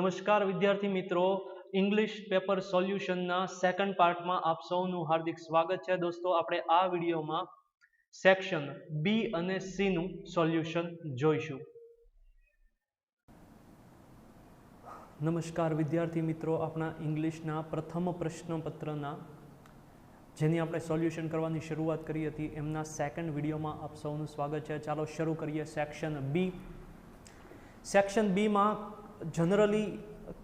નમસ્કાર વિદ્યાર્થી મિત્રો, ઇંગ્લિશ પેપર સોલ્યુશનના સેકન્ડ પાર્ટમાં આપ સૌનું હાર્દિક સ્વાગત છે. દોસ્તો, આપણે આ વિડીયોમાં સેક્શન બી અને સી નું સોલ્યુશન જોઈશું. નમસ્કાર વિદ્યાર્થી મિત્રો, આપણા ઇંગ્લિશના પ્રથમ પ્રશ્નપત્રના જેની આપણે સોલ્યુશન કરવાની શરૂઆત કરી હતી એમના સેકન્ડ વિડીયોમાં આપ સૌનું સ્વાગત છે. ચાલો શરૂ કરીએ સેક્શન બી. સેક્શન બીમાં જનરલી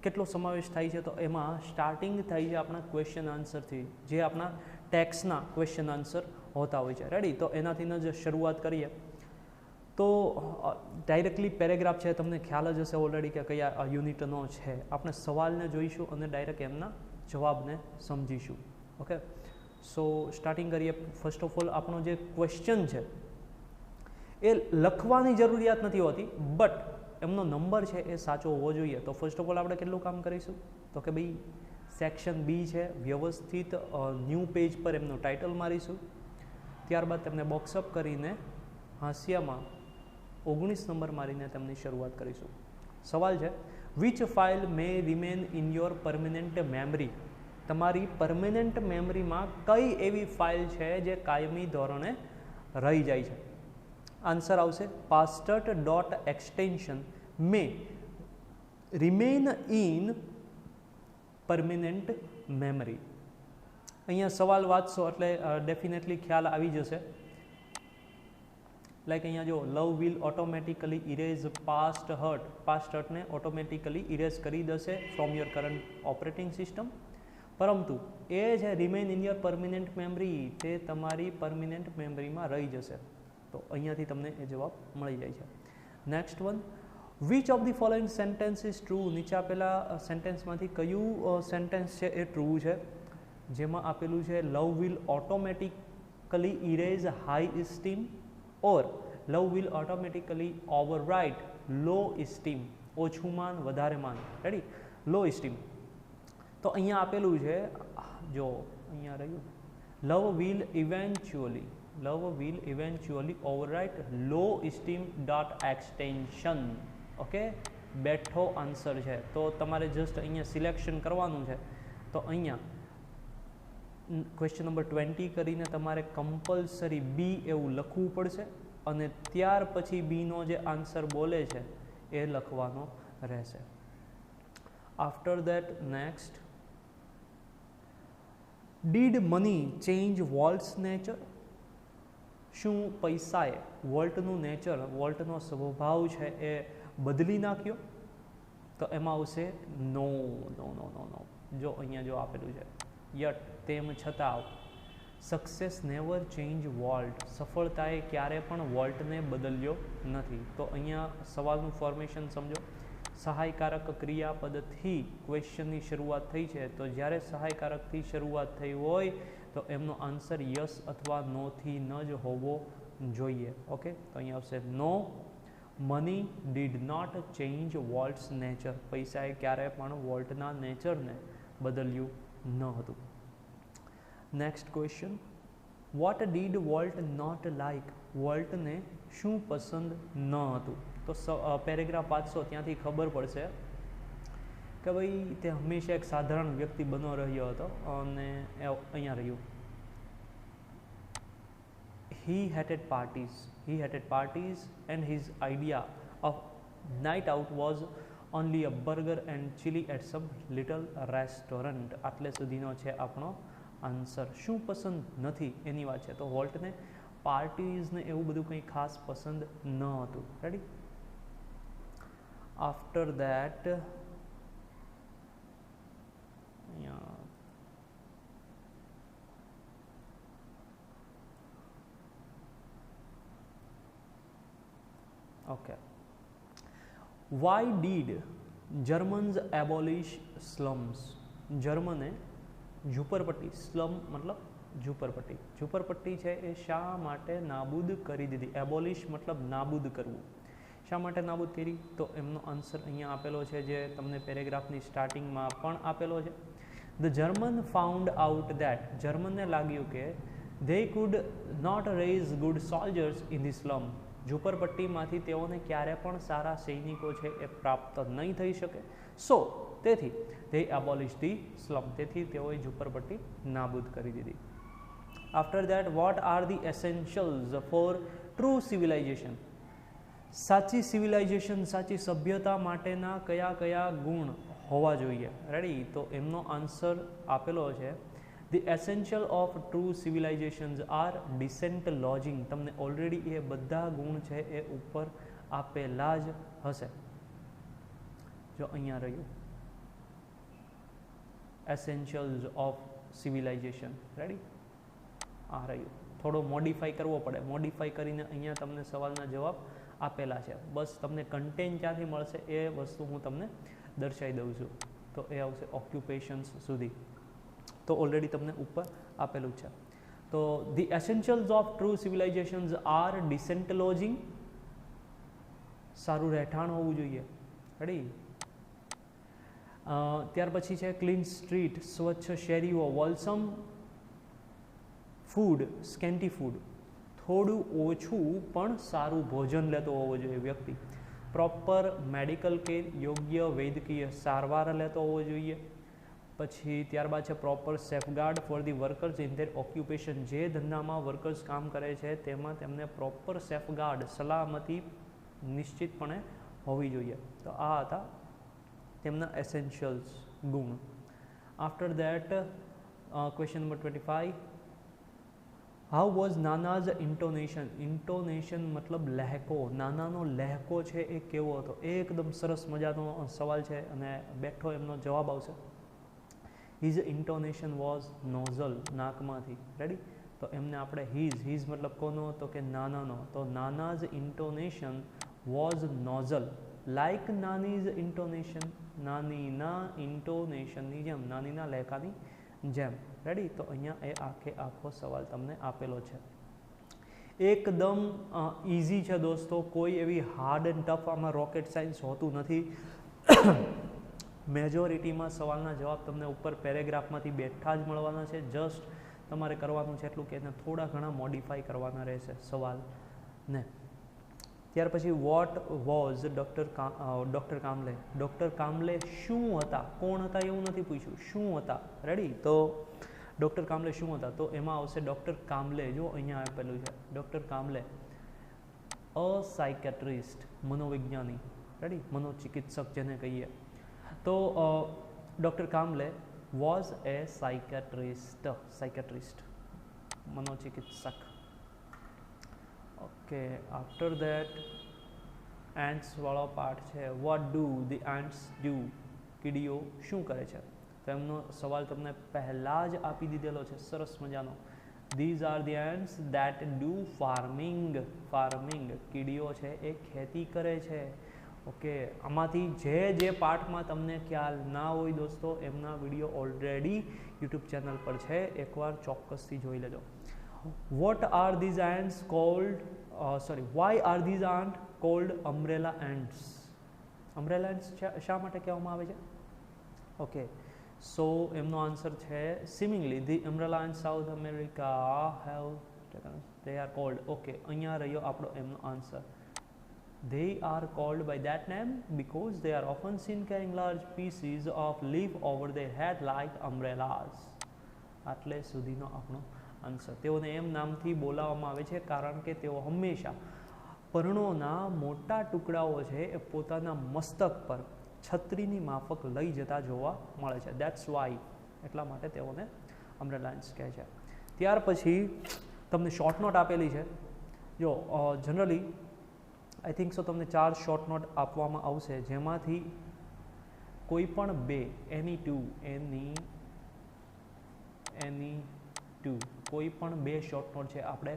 કેટલો સમાવેશ થાય છે, તો એમાં સ્ટાર્ટિંગ થાય છે આપણા ક્વેશ્ચન આન્સરથી, જે આપણા ટેક્સના ક્વેશ્ચન આન્સર હોતા હોય છે. રેડી? તો એનાથી જ શરૂઆત કરીએ. તો ડાયરેક્ટલી પેરેગ્રાફ છે, તમને ખ્યાલ જ હશે ઓલરેડી કે કયા યુનિટનો છે. આપણે સવાલને જોઈશું અને ડાયરેક્ટ એમના જવાબને સમજીશું. ઓકે, સો સ્ટાર્ટિંગ કરીએ. ફર્સ્ટ ઓફ ઓલ આપણો જે ક્વેશ્ચન છે એ લખવાની જરૂરિયાત નથી હોતી, બટ એમનો નંબર છે એ સાચો હોવો જોઈએ. તો ફર્સ્ટ ઓફ ઓલ આપણે કેટલું કામ કરીશું, તો કે ભાઈ સેક્શન બી છે, વ્યવસ્થિત ન્યૂ પેજ પર એમનું ટાઇટલ મારીશું. ત્યારબાદ તેમને બોક્સઅપ કરીને હાંસિયામાં 19 નંબર મારીને તેમની શરૂઆત કરીશું. સવાલ છે, which file May remain in your permanent memory. તમારી પરમેનન્ટ મેમરીમાં કઈ એવી ફાઇલ છે જે કાયમી ધોરણે રહી જાય છે? આન્સર આવશે past hurt dot extension may remain in permanent memory. અહીંયા સવાલ વાંચશો એટલે ડેફિનેટલી ખ્યાલ આવી જશે. લાઈક અહીંયા જો, love will automatically erase past hurt. Past હર્ટને ઓટોમેટિકલી ઇરેઝ કરી દેશે from your current operating system. પરંતુ એ જે remain in your permanent memory, તે તમારી પરમેનન્ટ મેમરીમાં રહી જશે. તો અહીંયાથી તમને એ જવાબ મળી જાય છે. Next one, which of the following sentence is true. નીચે આપેલા સેન્ટેન્સમાંથી કયું સેન્ટેન્સ છે એ ટ્રુ છે? જેમાં આપેલું છે love will automatically erase high esteem or love will automatically overwrite low esteem. ઓછું માન, વધારે માન. રેડી? Low esteem. તો અહીંયા આપેલું છે, જો અહીંયા રહ્યું, love will eventually overwrite low esteem dot extension. Okay, બેઠો આન્સર છે. તો તમારે જસ્ટ અહીંયા સિલેક્શન કરવાનું છે. તો અહીંયા ક્વેશ્ચન નંબર 20 કરીને તમારે કમ્પલસરી બી એવું લખવું પડશે અને ત્યાર પછી બીનો જે આન્સર બોલે છે એ લખવાનો રહેશે. After that next, did money change Walt's nature. શું પૈસાએ વોલ્ટનું નેચર, વોલ્ટનો સ્વભાવ છે એ બદલી નાખ્યો? તો એમાં આવશે નો. જો અહીંયા જો આપેલું છે, યટ તેમ છતાં સક્સેસ નેવર ચેન્જ વોલ્ટ. સફળતાએ ક્યારે પણ વોલ્ટને બદલ્યો નથી. તો અહીંયા સવાલનું ફોર્મેશન સમજો. સહાયકારક ક્રિયાપદથી ક્વેશ્ચનની શરૂઆત થઈ છે, તો જ્યારે સહાયકારકથી શરૂઆત થઈ હોય તો એમનો આન્સર યસ અથવા નોથી ન જ હોવો જોઈએ. ઓકે, તો અહીંયા આવશે no. Money did not change Walt's nature. પૈસાએ ક્યારે પણ વોલ્ટના નેચરને બદલ્યું ન હતું. Next question, what did Walt not like. વોલ્ટને શું પસંદ ન હતું? તો પેરેગ્રાફ વાંચશો ત્યાંથી ખબર પડશે કે ભાઈ તે હંમેશા એક સાધારણ વ્યક્તિ બનો રહ્યો હતો અને અહીંયા રહ્યું, he hated parties and his idea of night out was only a burger and chili at some little restaurant. આટલે સુધીનો છે આપણો આન્સર. શું પસંદ નથી એની વાત છે. તો વોલ્ટને પાર્ટીઝને એવું બધું કંઈ ખાસ પસંદ ન હતું. Ready? After that okay, why did Germans abolish slums. જર્મને ઝૂંપડપટ્ટી, સ્લમ મતલબ ઝૂંપડપટ્ટી, ઝૂંપડપટ્ટી છે એ શા માટે નાબૂદ કરી દીધી? એબોલિશ મતલબ નાબૂદ કરવું. શા માટે નાબૂદ કરી? તો એમનો આન્સર અહીંયા આપેલો છે, જે તમને પેરેગ્રાફની સ્ટાર્ટિંગમાં પણ આપેલો છે. The German found out that. જર્મનને લાગ્યું કે they could not raise good soldiers in the slum. ઝૂંપડપટ્ટીમાંથી તેઓને ક્યારે પણ સારા સૈનિકો છે એ પ્રાપ્ત નહીં થઈ શકે. સો તેથી they abolished the slum, તેથી તેઓએ ઝૂંપડપટ્ટી નાબૂદ કરી દીધી. After that, what are the essentials for true civilization? સાચી સિવિલાઇઝેશન, સાચી સભ્યતા માટેના કયા કયા ગુણ હોવા જોઈએ? રેડી? તો એમનો આન્સર આપેલો છે. The essential of true civilizations are decent lodging. તમને ઓલરેડી એ બધા ગુણ છે એ ઉપર આપેલા જ હશે. જો અહીંયા રહ્યું essentials of civilization. રેડી? આ રહ્યું. થોડો મોડિફાઈ કરવો પડે. મોડિફાઈ કરીને અહીંયા તમને સવાલના જવાબ આપેલા છે. બસ તમને કન્ટેન્ટ ક્યાંથી મળશે એ વસ્તુ હું તમને દર્શાવી દઉં છું. તો એ આવશે ઓક્યુપેશન્સ સુધી. તો ઓલરેડી તમને ઉપર આપેલું છે. તો the essentials of true civilisations are decent lodging, સારું રહેઠાણ હોવું જોઈએ. રેડી? ત્યાર પછી છે ક્લીન સ્ટ્રીટ, સ્વચ્છ શેરીઓ, વોલસમ ફૂડ, સ્કેન્ટી ફૂડ, થોડું ઓછું પણ સારું ભોજન લેતો હોવો જોઈએ વ્યક્તિ. પ્રોપર મેડિકલ કેર, યોગ્ય વૈદ્યકીય સારવાર લેતો હોવો જોઈએ. પછી ત્યારબાદ છે proper safeguard for the workers in their occupation, જે ધંધામાં વર્કર્સ કામ કરે છે તેમાં તેમને પ્રોપર સેફગાર્ડ, સલામતી નિશ્ચિતપણે હોવી જોઈએ. તો આ હતા તેમના એસેન્શિયલ્સ ગુણ. After that question number 25, how was Nana's intonation? Intonation મતલબ લહેકો. નાનાનો લહેકો છે એ કેવો હતો? એકદમ સરસ મજાનો સવાલ છે અને બેઠો એમનો જવાબ આવશે. હિઝ ઇન્ટોનેશન વોઝ નોઝલ, નાકમાંથી. રેડી? તો એમને આપણે હિઝ મતલબ કોનો? તો કે નાનાનો. તો નાનાઝ ઇન્ટોનેશન વોઝ નોઝલ, લાઇક નાનીઝ ઇન્ટોનેશન, નાનીના ઇન્ટોનેશનની જેમ, નાનીના લહેકાની જેમ. રેડી? તો અહીંયા એ આખો સવાલ તમને આપેલો છે. એકદમ ઇઝી છે દોસ્તો, કોઈ એવી હાર્ડ એન્ડ ટફ આમાં રોકેટ સાયન્સ હોતું નથી. મેજોરિટીમાં સવાલના જવાબ તમને ઉપર પેરેગ્રાફમાંથી બેઠા જ મળવાના છે. જસ્ટ તમારે કરવાનું છે એટલું કે એને થોડા ઘણા મોડિફાઈ કરવાના રહેશે સવાલને. ત્યાર પછી what was doctor Kamle? Doctor Kamle શું હતા? કોણ હતા એવું નથી પૂછ્યું, શું હતા. રેડી? તો ડૉક્ટર કામલે શું હતા? તો એમાં આવશે ડૉક્ટર કામલે. જો અહીંયા આપેલું છે ડૉક્ટર કામલે, અ સાયકેટ્રિસ્ટ, મનોવિજ્ઞાની. રેડી? મનોચિકિત્સક જેને કહીએ. તો doctor Kamle was a psychiatrist, મનોચિકિત્સક. ઓકે, આફ્ટર ધેટ એન્ટ્સ વાળો પાર્ટ છે. What do the ants do? કીડીઓ શું કરે છે? તો એમનો સવાલ તમને પહેલાં જ આપી દીધેલો છે, સરસ મજાનો. These are the ants that do farming. કીડીઓ છે એ ખેતી કરે છે. ઓકે, આમાંથી જે પાર્ટમાં તમને ખ્યાલ ના હોય દોસ્તો, એમના વિડીયો ઓલરેડી યુટ્યુબ ચેનલ પર છે, એકવાર ચોક્કસથી જોઈ લેજો. What are these ants called? Why are these ant called umbrella ants? Umbrella ants શા માટે કહેવામાં આવે છે? ઓકે, સો એમનો આન્સર છે seemingly the umbrella and South America have they are called. Okay, અહીંયા રહ્યો આપણો એમનો answer. They are called by that name because they are often seen carrying large pieces of leaf over their head like umbrellas. આટલે સુધીનો આપણો answer. તેઓને એમ નામથી બોલાવવામાં આવે છે કારણ કે તેઓ હંમેશા પર્ણોના મોટા ટુકડાઓ છે એ પોતાના મસ્તક પર છત્રીની માફક લઈ જતા જોવા મળે છે. દેટ્સ વાય, એટલા માટે તેઓને અમ્બ્રેલાન્સ કહે છે. ત્યાર પછી તમને શોર્ટ નોટ આપેલી છે. જો જનરલી આઈ થિંક સો તમને 4 શોર્ટ નોટ આપવામાં આવશે, જેમાંથી કોઈ પણ 2 એની ટુ કોઈ પણ 2 શોર્ટ નોટ છે આપણે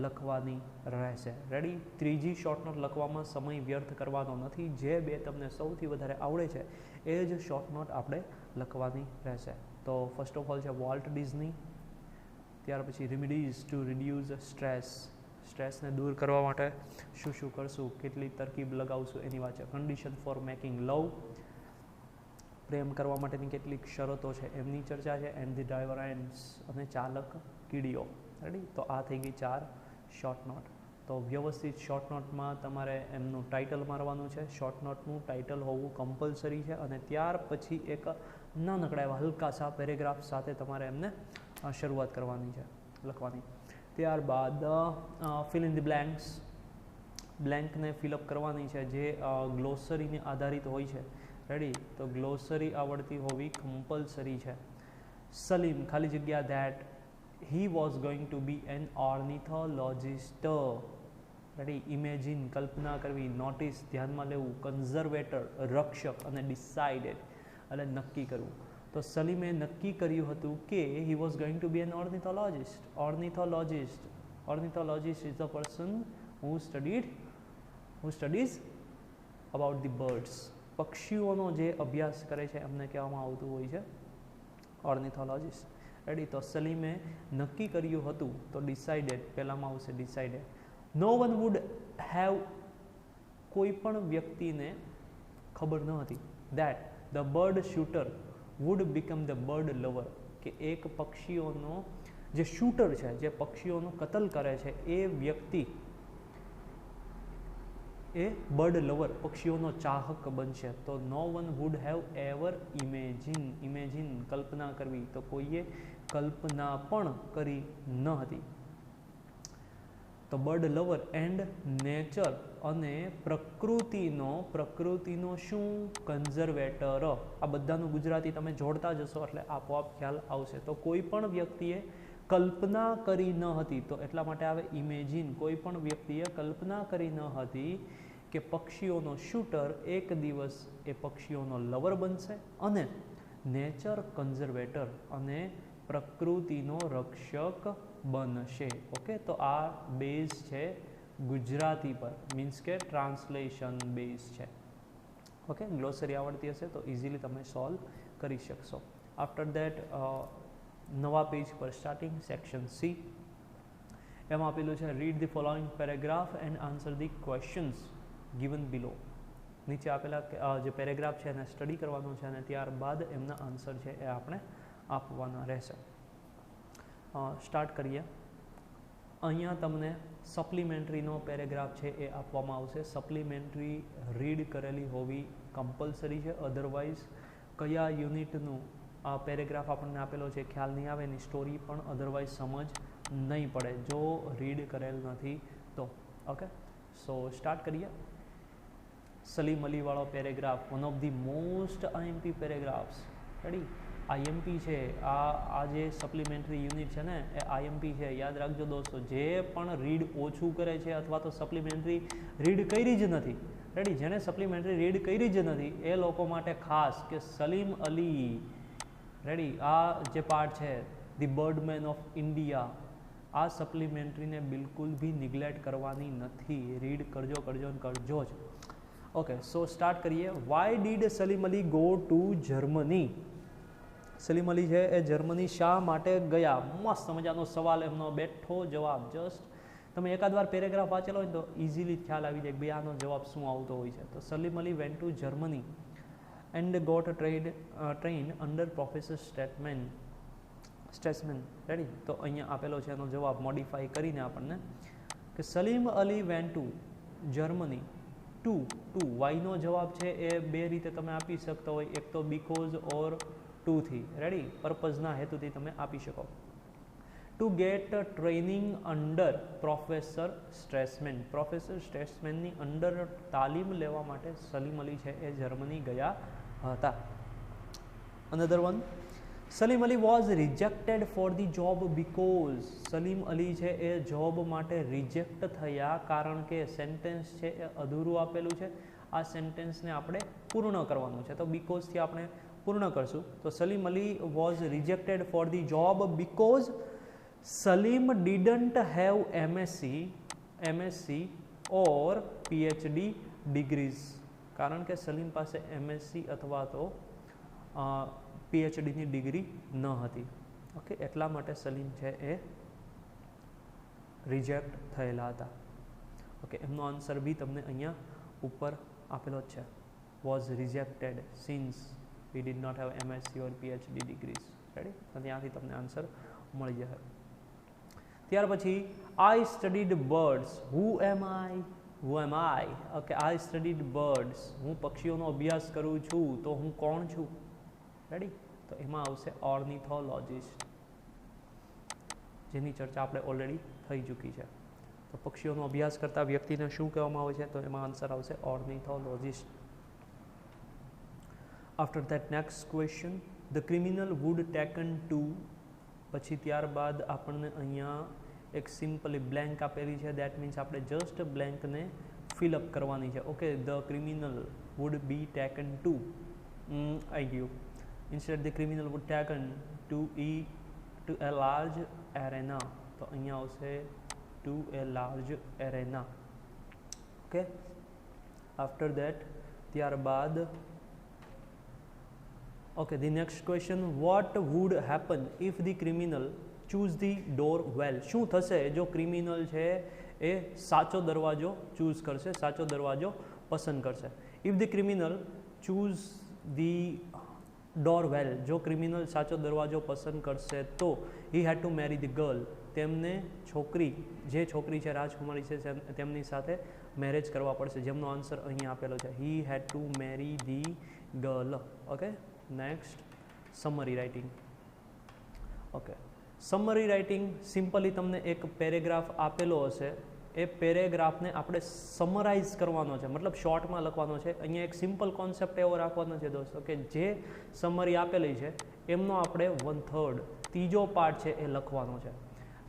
લખવાની રહેશે. રેડી? ત્રીજી શોર્ટ નોટ લખવામાં સમય વ્યર્થ કરવાનો નથી. જે 2 તમને સૌથી વધારે આવડે છે એ જ શોર્ટ નોટ આપણે લખવાની રહેશે. તો ફર્સ્ટ ઓફ ઓલ છે વોલ્ટ ડિઝની. ત્યાર પછી રેમેડીઝ ટુ રિડ્યુસ સ્ટ્રેસ, સ્ટ્રેસને દૂર કરવા માટે શું કરશું, કેટલી તરકીબ લગાવશું એની વાત છે. કન્ડિશન ફોર મેકિંગ લવ, પ્રેમ કરવા માટેની કેટલીક શરતો છે એમની ચર્ચા છે. એન્ડ ધી ડ્રાઈવર એન્ડ્સ, અને ચાલક કીડીઓ. રેડી? તો આ થઈ ગઈ 4 શોર્ટ નોટ. તો તો વ્યવસ્થિત શોર્ટ નોટમાં તમારે એમનું ટાઇટલ મારવાનું છે. શોર્ટ નોટનું ટાઇટલ હોવું કમ્પલસરી છે અને ત્યાર પછી એક નાનકડા એવા હલકાસા પેરેગ્રાફ સાથે તમારે એમને શરૂઆત કરવાની છે લખવાની. ત્યારબાદ ફિલ ઇન ધી બ્લેન્ક્સ, બ્લેન્કને ફિલઅપ કરવાની છે જે ગ્લોસરીને આધારિત હોય છે. રેડી? તો ગ્લોસરી આવડતી હોવી કમ્પલસરી છે. સલીમ ખાલી જગ્યા that he was going to be an ornithologist. Ready? Imagine કલ્પના કરવી, નોટિસ ધ્યાનમાં લેવું, કન્ઝર્વેટર રક્ષક અને ડિસાઇડેડ એટલે નક્કી કરવું. તો સલીમે નક્કી કર્યું હતું કે he was going to be an ornithologist. Ornithologist is the person who studies about the birds. પક્ષીઓનો જે અભ્યાસ કરે છે એમને કહેવામાં આવતું હોય છે ઓર્નિથોલોજિસ્ટ. રેડી? તો સલીમે નક્કી કર્યું હતું તો ડિસાઇડેડ પહેલામાં આવશે decided. No one would have, કોઈ પણ વ્યક્તિને ખબર ન હતી that the bird shooter would become the bird lover, કે એક પક્ષીઓનો જે શૂટર છે, જે પક્ષીઓનો કતલ કરે છે એ વ્યક્તિ એ બર્ડ લવર પક્ષીઓનો ચાહક બનશે. તો no one would have ever imagine કલ્પના કરવી, તો કોઈએ કલ્પના પણ કરી ન હતી. તો બર્ડ લવર એન્ડ નેચર અને પ્રકૃતિનો શું કન્ઝર્વેટર. આ બધાનું ગુજરાતી તમે જોડતા જશો એટલે આપોઆપ ખ્યાલ આવશે. તો કોઈ પણ વ્યક્તિએ કલ્પના કરી ન હતી, તો એટલા માટે આવે ઇમેજિન. કોઈ પણ વ્યક્તિએ કલ્પના કરી ન હતી કે પક્ષીઓનો શૂટર એક દિવસ એ પક્ષીઓનો લવર બનશે અને નેચર કન્ઝર્વેટર અને પ્રકૃતિનો રક્ષક બનશે. ઓકે, તો આ બેઝ છે ગુજરાતી પર, મીન્સ કે ટ્રાન્સલેશન બેઝ છે. ઓકે, ગ્લોસરી આવડતી હશે તો ઇઝીલી તમે સોલ્વ કરી શકશો. આફ્ટર દેટ નવા પેજ પર સ્ટાર્ટિંગ સેક્શન સી, એમાં આપેલું છે read the following paragraph and answer the questions given below. નીચે આપેલા જે પેરેગ્રાફ છે એને સ્ટડી કરવાનો છે અને ત્યારબાદ એમના આન્સર છે એ આપણે આપવાના રહેશે. સ્ટાર્ટ કરીએ. અહીંયા તમને સપ્લિમેન્ટરીનો પેરેગ્રાફ છે એ આપવામાં આવશે. સપ્લિમેન્ટરી રીડ કરેલી હોવી કમ્પલસરી છે, અધરવાઇઝ કયા યુનિટનું આ પેરેગ્રાફ આપણને આપેલો છે ખ્યાલ નહીં આવે, એની સ્ટોરી પણ અધરવાઇઝ સમજ નહીં પડે જો રીડ કરેલ નથી તો. ઓકે, સો સ્ટાર્ટ કરીએ. સલીમ અલી વાળો paragraph, one of the most IMP paragraphs. Ready? IMP છે આ જે સપ્લિમેન્ટરી યુનિટ છે ને એ આઈએમપી છે. યાદ રાખજો દોસ્તો, જે પણ રીડ ઓછું કરે છે અથવા તો સપ્લિમેન્ટરી રીડ કરી જ નથી, રેડી, જેણે સપ્લિમેન્ટરી રીડ કરી જ નથી એ લોકો માટે ખાસ કે સલીમ અલી, રેડી, આ જે પાર્ટ છે ધી બર્ડમેન ઓફ ઇન્ડિયા, આ સપ્લિમેન્ટરીને બિલકુલ બી નિગ્લેક્ટ કરવાની નથી. રીડ કરજો જ. ઓકે, સો સ્ટાર્ટ કરીએ. Why did Salim Ali go to Germany? Salim Ali છે એ જર્મની શા માટે ગયા? મસ્ત મજાનો સવાલ, એમનો બેઠો જવાબ. જસ્ટ તમે એકાદ વાર પેરેગ્રાફ વાંચેલો હોય તો ઇઝીલી ખ્યાલ આવી જાય કે ભાઈ આનો જવાબ શું આવતો હોય છે. તો Salim Ali went to Germany and got train under professor Stresemann. Ready? તો અહીંયા આપેલો છે એનો જવાબ મોડિફાઈ કરીને આપણને કે Salim Ali went to Germany to વાયનો જવાબ છે એ બે રીતે તમે આપી શકતા હોય, એક તો બીકોઝ ઓર ટુથી. રેડી? પર્પઝના હેતુથી તમે આપી શકો. To get training under professor Stresemann. Professor સ્ટ્રેસમેનની અંડર તાલીમ લેવા માટે સલીમ અલી છે એ જર્મની ગયા હતા. Another one, Salim Ali was rejected for the job because. Salim Ali છે એ જોબ માટે રિજેક્ટ થયા કારણ કે સેન્ટેન્સ છે એ અધૂરું આપેલું છે. આ સેન્ટેન્સને આપણે પૂર્ણ કરવાનું છે તો બીકોઝથી આપણે પૂર્ણ કરશું. તો Salim Ali was rejected for the job because Salim didn't have MSc or PhD degrees. કારણ કે સલીમ પાસે એમએસસી અથવા તો પીએચડીની ડિગ્રી ન હતી. ઓકે, એટલા માટે સલીમ છે એ રિજેક્ટ થયેલા હતા. ઓકે, એમનો આન્સર બી તમને અહીંયા ઉપર આપેલો જ છે. Was rejected since we did not have MSc or PhD degrees. Ready? તો ત્યાંથી તમને આન્સર મળી જશે. ત્યાર પછી I studied birds. Who am I? Okay, I studied birds. હું પક્ષીઓનો અભ્યાસ કરું છું, તો હું કોણ છું? રેડી? તો એમાં આવશે ઓર્નિથોલોજિસ્ટ, જેની ચર્ચા આપણે ઓલરેડી થઈ ચૂકી છે. તો પક્ષીઓનો અભ્યાસ કરતા વ્યક્તિને શું કહેવામાં આવે છે? તો એમાં આન્સર આવશે ornithologist. After that next question, the criminal would taken to. પછી ત્યારબાદ આપણને અહીંયા એક સિમ્પલી બ્લેન્ક આપેલી છે. દેટ મીન્સ આપણે જસ્ટ બ્લેન્કને ફિલઅપ કરવાની છે. Okay, the criminal would be taken to. આવી ગયું. Instead the criminal would taken to a large arena. તો અહીંયા આવશે to a large arena. Okay, after that ત્યારબાદ okay, the next question, what would happen if the criminal choose the door well? શું થશે જો criminal છે એ સાચો દરવાજો ચૂઝ કરશે, સાચો દરવાજો પસંદ કરશે? if the criminal choose the door well, જો ક્રિમિનલ સાચો દરવાજો પસંદ કરશે તો he had to marry the girl. તેમને છોકરી, જે છોકરી છે રાજકુમારી છે, તેમની સાથે મેરેજ કરવા પડશે, જેમનો આન્સર અહીં આપેલો છે. he had to marry the girl. Okay, next summary writing. Okay, summary writing simply તમને એક પેરેગ્રાફ આપેલો હશે, એ પેરેગ્રાફને આપણે સમરાઇઝ કરવાનો છે, મતલબ શોર્ટમાં લખવાનો છે. અહીંયા એક સિમ્પલ કોન્સેપ્ટ એવો રાખવાનો છે દોસ્તો કે જે સમરી આપેલી છે એમનો આપણે 1/3 ત્રીજો પાર્ટ છે એ લખવાનો છે.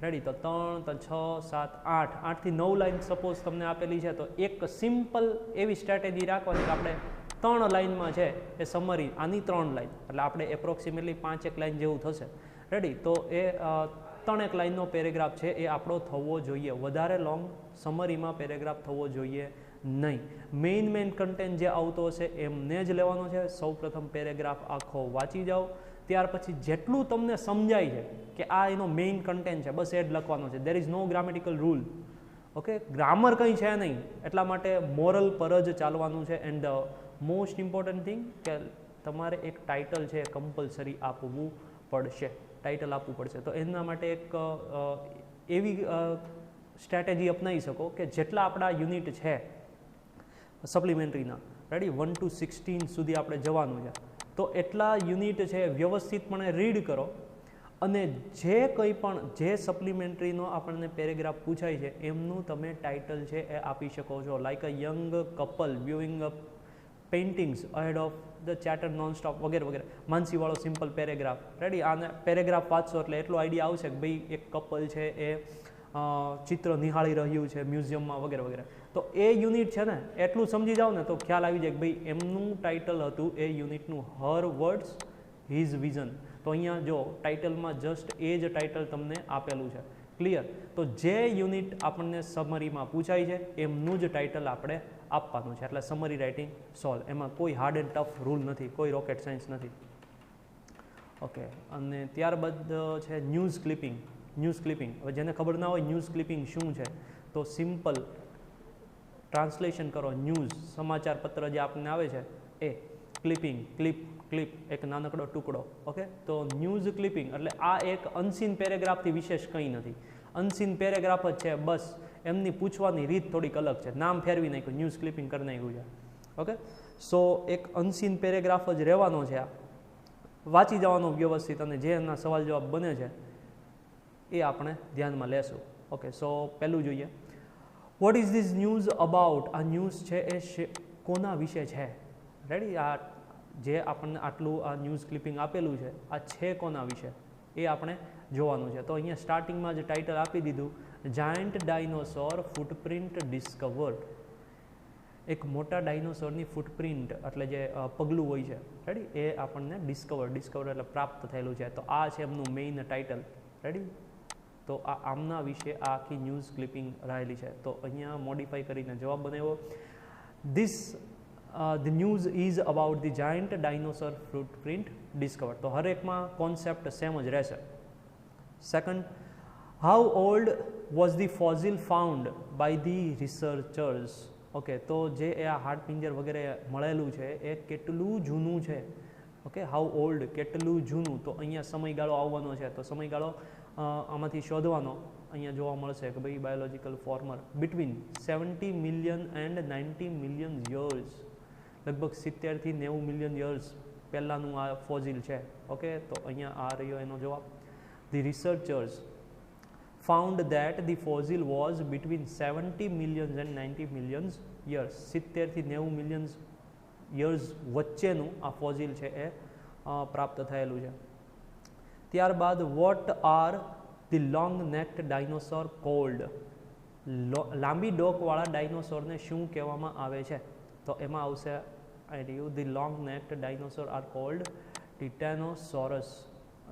રેડી? તો 3, 6, 7, 8, 8 થી 9 લાઈન સપોઝ તમને આપેલી છે, તો એક સિમ્પલ એવી સ્ટ્રેટેજી રાખવાની કે આપણે 3 લાઈનમાં છે એ સમરી, આની 3 લાઈન, એટલે આપણે એપ્રોક્સિમેટલી 5 લાઈન જેવું થશે. રેડી? તો એ 3 લાઈનનો પેરેગ્રાફ છે એ આપણો થવો જોઈએ. વધારે લોંગ સમરીમાં પેરેગ્રાફ થવો જોઈએ નહીં. મેઇન કન્ટેન્ટ જે આવતો હશે એમને જ લેવાનો છે. સૌપ્રથમ પેરેગ્રાફ આખો વાંચી જાઓ, ત્યાર પછી જેટલું તમને સમજાય છે કે આ એનો મેઇન કન્ટેન્ટ છે, બસ એ જ લખવાનો છે. There is no grammatical rule. Okay, grammar કંઈ છે નહીં, એટલા માટે મોરલ પર જ ચાલવાનું છે. એન્ડ મોસ્ટ ઇમ્પોર્ટન્ટ થિંગ કે તમારે એક ટાઇટલ છે કમ્પલસરી આપવું પડશે, ટાઇટલ આપવું પડશે. તો એના માટે એક એવી સ્ટ્રેટેજી અપનાવી શકો કે જેટલા આપણા યુનિટ છે સપ્લિમેન્ટરીના, રેડી, 1 to 16 સુધી આપણે જવાનું છે, તો એટલા યુનિટ છે વ્યવસ્થિતપણે રીડ કરો અને જે કંઈ પણ જે સપ્લિમેન્ટરીનો આપણને પેરેગ્રાફ પૂછાય છે એમનું તમે ટાઇટલ છે એ આપી શકો છો. Like a young couple viewing a paintings ahead of the chatter non stop વગેરે વગેરે. માનસીવાળો સિમ્પલ પેરેગ્રાફ. રેડી? આને પેરેગ્રાફ વાંચશો એટલે એટલો આઈડિયા આવશે કે ભાઈ એક કપલ છે એ ચિત્ર નિહાળી રહ્યું છે મ્યુઝિયમમાં વગેરે વગેરે. તો એ યુનિટ છે ને એટલું સમજી જાઓ ને તો ખ્યાલ આવી જાય કે ભાઈ એમનું ટાઇટલ હતું એ યુનિટનું હર વર્ડ્સ હિઝ વિઝન. તો અહીંયા જો ટાઇટલમાં જસ્ટ એ જ ટાઇટલ તમને આપેલું છે. ક્લિયર? તો જે યુનિટ આપણને સમરીમાં પૂછાય છે એમનું જ ટાઇટલ આપણે આપવાનું છે. એટલે સમરી રાઇટિંગ સોલ્વ. એમાં કોઈ હાર્ડ એન્ડ ટફ રૂલ નથી, કોઈ રોકેટ સાયન્સ નથી. ઓકે, અને ત્યારબાદ છે ન્યૂઝ ક્લિપિંગ. ન્યૂઝ ક્લિપિંગ, હવે જેને ખબર ના હોય ન્યૂઝ ક્લિપિંગ શું છે તો સિમ્પલ ટ્રાન્સલેશન કરો. ન્યૂઝ સમાચાર પત્ર જે આપણને આવે છે એ, ક્લિપિંગ ક્લિપ એક નાનકડો ટુકડો. ઓકે, તો ન્યૂઝ ક્લિપિંગ એટલે આ એક અનસીન પેરેગ્રાફથી વિશેષ કંઈ નથી, અનસીન પેરેગ્રાફ જ છે. બસ એમની પૂછવાની રીત થોડીક અલગ છે, નામ ફેરવી નાખ્યું, ન્યૂઝ ક્લિપિંગ કરી નાખ્યું છે. ઓકે, સો એક અનસીન પેરેગ્રાફ જ રહેવાનો છે. આ વાંચી જવાનો વ્યવસ્થિત અને જે એના સવાલ જવાબ બને છે એ આપણે ધ્યાનમાં લેશું. ઓકે, સો પહેલું જોઈએ, what is this news about? આ ન્યૂઝ છે એ કોના વિશે છે? રેડી? આ જે આપણને આટલું આ ન્યૂઝ ક્લિપિંગ આપેલું છે આ છે કોના વિશે એ આપણે જોવાનું છે. તો અહીંયા સ્ટાર્ટિંગમાં જ ટાઇટલ આપી દીધું, જાયન્ટ ડાયનોસોર ફૂટપ્રિન્ટ ડિસ્કવર્ડ. એક મોટા ડાયનોસોરની ફૂટપ્રિન્ટ એટલે જે પગલું હોય છે, રેડી, એ આપણને ડિસ્કવર્ડ એટલે પ્રાપ્ત થયેલું છે. તો આ છે એમનું મેઇન ટાઇટલ. રેડી? તો આ આમના વિશે આ આખી ન્યૂઝ ક્લિપિંગ રહેલી છે. તો અહીંયા મોડિફાઈ કરીને જવાબ બનાવ્યો, this the news is about the giant dinosaur footprint discovered. તો હરેકમાં કોન્સેપ્ટ સેમ જ રહેશે. Second, how old was the fossil found by the researchers? Okay, તો જે એ આ હાડપિંજર વગેરે મળેલું છે એ કેટલું જૂનું છે? ઓકે, હાઉ ઓલ્ડ કેટલું જૂનું, તો અહીંયા સમયગાળો આવવાનો છે. તો સમયગાળો આમાંથી શોધવાનો અહીંયા જોવા મળશે કે ભાઈ biological former between 70 million and 90 million years, લગભગ 70 થી 90 મિલિયન યર્સ પહેલાંનું આ ફોસિલ છે. ઓકે, તો અહીંયા આ રહ્યો એનો જવાબ. The researchers found that the fossil was between 70 millions and 90 millions years. 70 થી 90 મિલિયન્સ યર્સ વચ્ચેનું આ ફોસિલ છે એ પ્રાપ્ત થયેલું છે. ત્યારબાદ what are the long necked dinosaur called? લાંબી ડોકવાળા ડાયનોસોરને શું કહેવામાં આવે છે? તો એમાં આવશે the long necked dinosaur are called titanosaurus.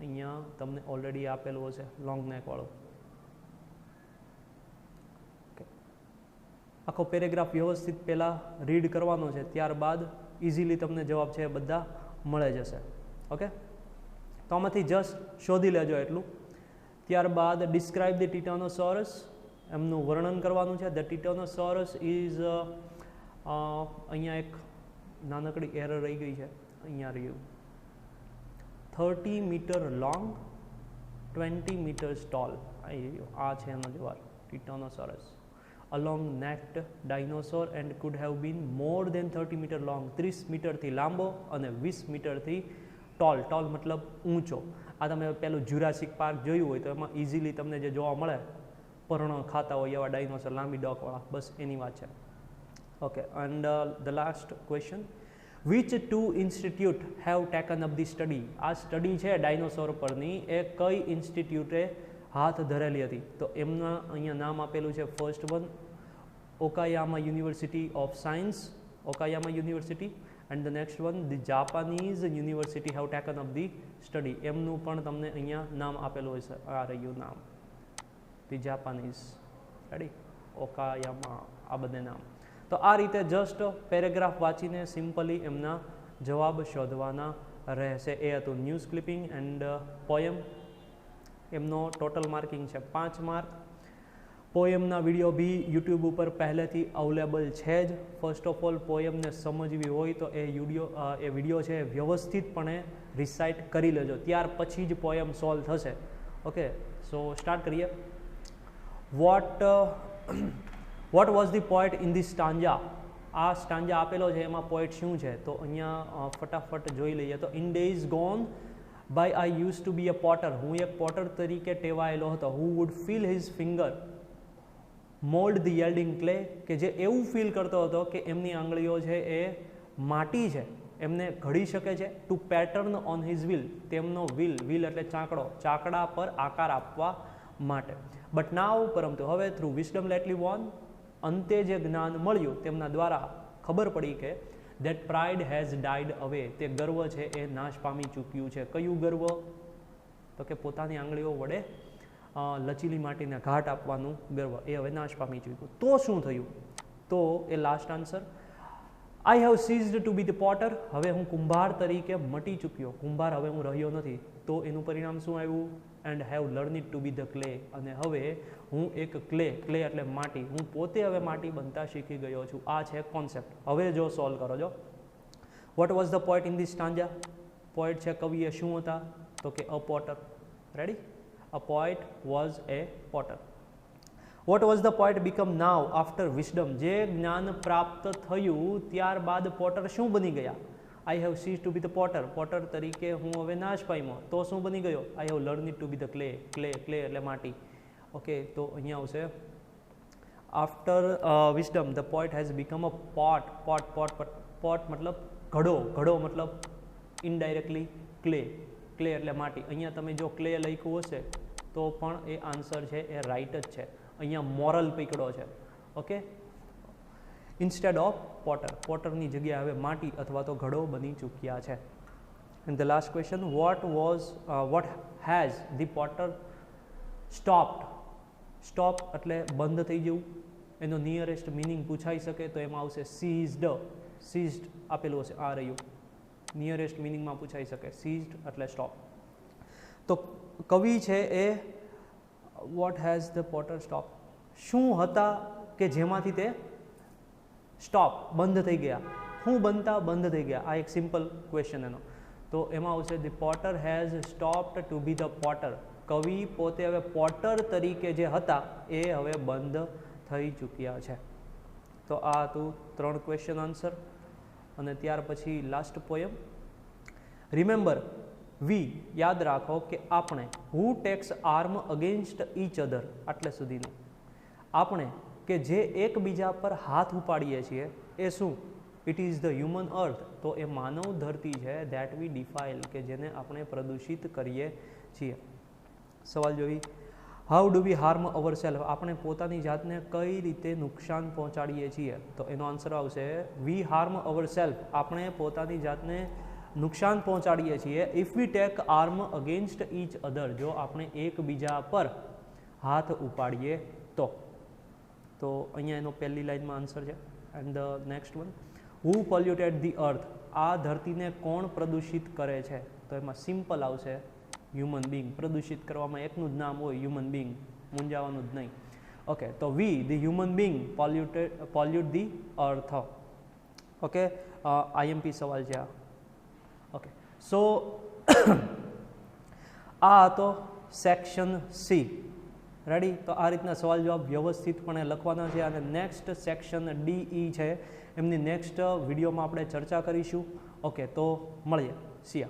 અહીંયા તમને ઓલરેડી આપેલું હશે લોંગ નેક વાળું. આખો પેરેગ્રાફ વ્યવસ્થિત પહેલાં રીડ કરવાનો છે, ત્યારબાદ ઇઝીલી તમને જવાબ છે એ બધા મળે જશે. ઓકે, તો આમાંથી જસ્ટ શોધી લેજો એટલું. ત્યારબાદ ડિસ્ક્રાઇબ ધ ટિટેનોસોરસ, એમનું વર્ણન કરવાનું છે. ધ ટિટેનોસોરસ ઇઝ અહીંયા એક નાનકડી એરર રહી ગઈ છે, અહીંયા રહ્યું 30 મીટર લોંગ 20 મીટર્સ ટોલ. આ છે એનો જવાબ, ટિટેનોસોરસ. A long necked dinosaur and could have been more than 30 meter long. 30 મીટરથી લાંબો અને 20 મીટરથી ટોલ. ટોલ મતલબ ઊંચો. આ તમે પેલું જુરાસિક પાર્ક જોયું હોય તો એમાં ઇઝીલી તમને જે જોવા મળે પર્ણ ખાતા હોય એવા ડાયનોસોર લાંબી ડોકવાળા, બસ એની વાત છે. Okay, and the last question, which two institute have taken up the study? આ સ્ટડી છે ડાયનોસોર પરની એ કઈ ઇન્સ્ટિટ્યૂટે હાથ ધરેલી હતી? તો એમના અહીંયા નામ આપેલું છે. First one Okayama University of Science, Okayama University. And the next one the Japanese university have taken up the study. એમનું પણ તમને અહીંયા નામ આપેલું હોય છે, આ રહ્યું નામ, ધી જાપાનીઝ. રેડી, ઓકાયામા, આ બધે નામ. તો આ રીતે જસ્ટ પેરેગ્રાફ વાંચીને સિમ્પલી એમના જવાબ શોધવાના રહેશે. એ હતું ન્યૂઝ ક્લિપિંગ એન્ડ પોયમ. એમનો ટોટલ માર્કિંગ છે 5 માર્ક. પોયમના વિડીયો બી યુટ્યુબ ઉપર પહેલેથી અવેલેબલ છે જ. ફર્સ્ટ ઓફ ઓલ પોયમને સમજવી હોય તો એ વિડીયો છે વ્યવસ્થિતપણે રિસાઇટ કરી લેજો, ત્યાર પછી જ પોયમ સોલ્વ થશે. ઓકે, સો સ્ટાર્ટ કરીએ. What was the poet in the stanza? આ સ્ટાન્જા આપેલો છે, એમાં પોએટ શું છે? તો અહીંયા ફટાફટ જોઈ લઈએ. તો in days gone by I use to be a potter. હું એક પોટર તરીકે ટેવાયેલો હતો. Who would feel his finger mould the yielding clay, કે જે એવું ફીલ કરતો હતો કે એમની આંગળીઓ છે એ માટી છે, એમને ઘડી શકે છે. To pattern on his wheel, તેમનો વ્હીલ એટલે ચાકડો, ચાકડા પર આકાર આપવા માટે. બટ નાવ, પરંતુ હવે, થ્રુ વિઝડમ લેટલી વોન, અંતે જે જ્ઞાન મળ્યું તેમના દ્વારા ખબર પડી કે ધેટ પ્રાઇડ હેઝ ડાઇડ અવે, તે ગર્વ છે એ નાશ પામી ચૂક્યું છે. કયું ગર્વ? તો કે પોતાની આંગળીઓ વડે લચીલી માટીને ઘાટ આપવાનું ગર્વ, એ હવે નાશ પામી ચૂક્યું. તો શું થયું? તો એ last answer, I have ceased to be the potter. હવે હું કુંભાર તરીકે મટી ચૂક્યો, કુંભાર હવે હું રહ્યો નથી. તો એનું પરિણામ શું આવ્યું? And have learned to be the clay. અને હવે હું એક ક્લે એટલે માટી, હું પોતે હવે માટી બનતા શીખી ગયો છું. આ છે કોન્સેપ્ટ. હવે જો સોલ્વ કરો જો. What was the poet in the stanza? Poet છે, કવિ એ શું હતા? તો કે a potter. Ready, a poet was a potter. What was the poet become now after wisdom? જે જ્ઞાન પ્રાપ્ત થયું ત્યારબાદ પોટર શું બની ગયા? I have cease to be the potter. Potter તરીકે હું હવે નાશ પામ્યો. તો શું બની ગયો? I have learned to be the clay. Clay એટલે માટી. ઓકે, તો અહીંયા આવશે after wisdom the poet has become a pot. Pot મતલબ ઘડો, ઘડો મતલબ ઇનડાયરેક્ટલી ક્લે એટલે માટી. અહીંયા તમે જો ક્લે લખ્યું હશે તો પણ એ આન્સર છે એ રાઈટ જ છે. અહીંયા મોરલ પકડો છે. ઓકે, ઇન્સ્ટેડ ઓફ પોટર, પોટરની જગ્યાએ હવે માટી અથવા તો ઘડો બની ચૂક્યા છે. And the last question, what has the Potter stopped? Stop એટલે બંધ થઈ જવું. એનો નિયરેસ્ટ મિનિંગ પૂછાઈ શકે તો એમાં આવશે સીઝડ. સીઝડ આપેલું હશે, આ રહ્યું. નિયરેસ્ટ મિનિંગમાં પૂછાઈ શકે, સીઝડ એટલે સ્ટોપ. તો કવિ છે એ what has the potter stop, શું હતા કે જેમાંથી તે સ્ટોપ બંધ થઈ ગયા? શું બનતા બંધ થઈ ગયા? આ એક સિમ્પલ ક્વેશ્ચન એનો. તો એમાં આવશે the potter has stopped to be the potter. કવિ પોતે હવે પોટર તરીકે જે હતા એ હવે બંધ થઈ ચૂક્યા છે. તો આ હતું 3 ક્વેશ્ચન આન્સર. અને ત્યાર પછી લાસ્ટ પોયમ. રિમેમ્બર વી, યાદ રાખો કે આપણે, who takes arm against each other, આટલે સુધીનું. આપણે કે જે એકબીજા પર હાથ ઉપાડીએ છીએ એ શું? ઇટ ઇઝ ધ હ્યુમન અર્થ. તો એ માનવ ધરતી છે ધેટ વી ડિફાઇલ, કે જેને આપણે પ્રદૂષિત કરીએ છીએ. સવાલ જોઈ. How do we harm our self? આપણે પોતાની જાતને કઈ રીતે નુકસાન પહોંચાડીએ છીએ? તો એનો આન્સર આવશે વી હાર્મ અવર સેલ્ફ. આપણે પોતાની જાતને નુકસાન પહોંચાડીએ છીએ if we take arm against each અધર, જો આપણે એકબીજા પર હાથ ઉપાડીએ તો. તો અહીંયા એનો પહેલી લાઇનમાં આન્સર છે. And the next one, who polluted the અર્થ? આ ધરતીને કોણ પ્રદૂષિત કરે છે? તો એમાં સિમ્પલ આવશે હ્યુમન બિંગ. પ્રદૂષિત કરવામાં એકનું જ નામ હોય હ્યુમન બિંગ, મૂંઝાવાનું જ નહીં. ઓકે, તો we the human being pollute the earth. Okay, IMP સવાલ છે આ. ઓકે, સો આ હતો સેક્શન સી. રેડી? તો આ રીતના સવાલ જવાબ વ્યવસ્થિતપણે લખવાના છે. અને નેક્સ્ટ સેક્શન ડીઈ છે, એમની નેક્સ્ટ વિડીયોમાં આપણે ચર્ચા કરીશું. ઓકે, તો મળીએ. સિયા.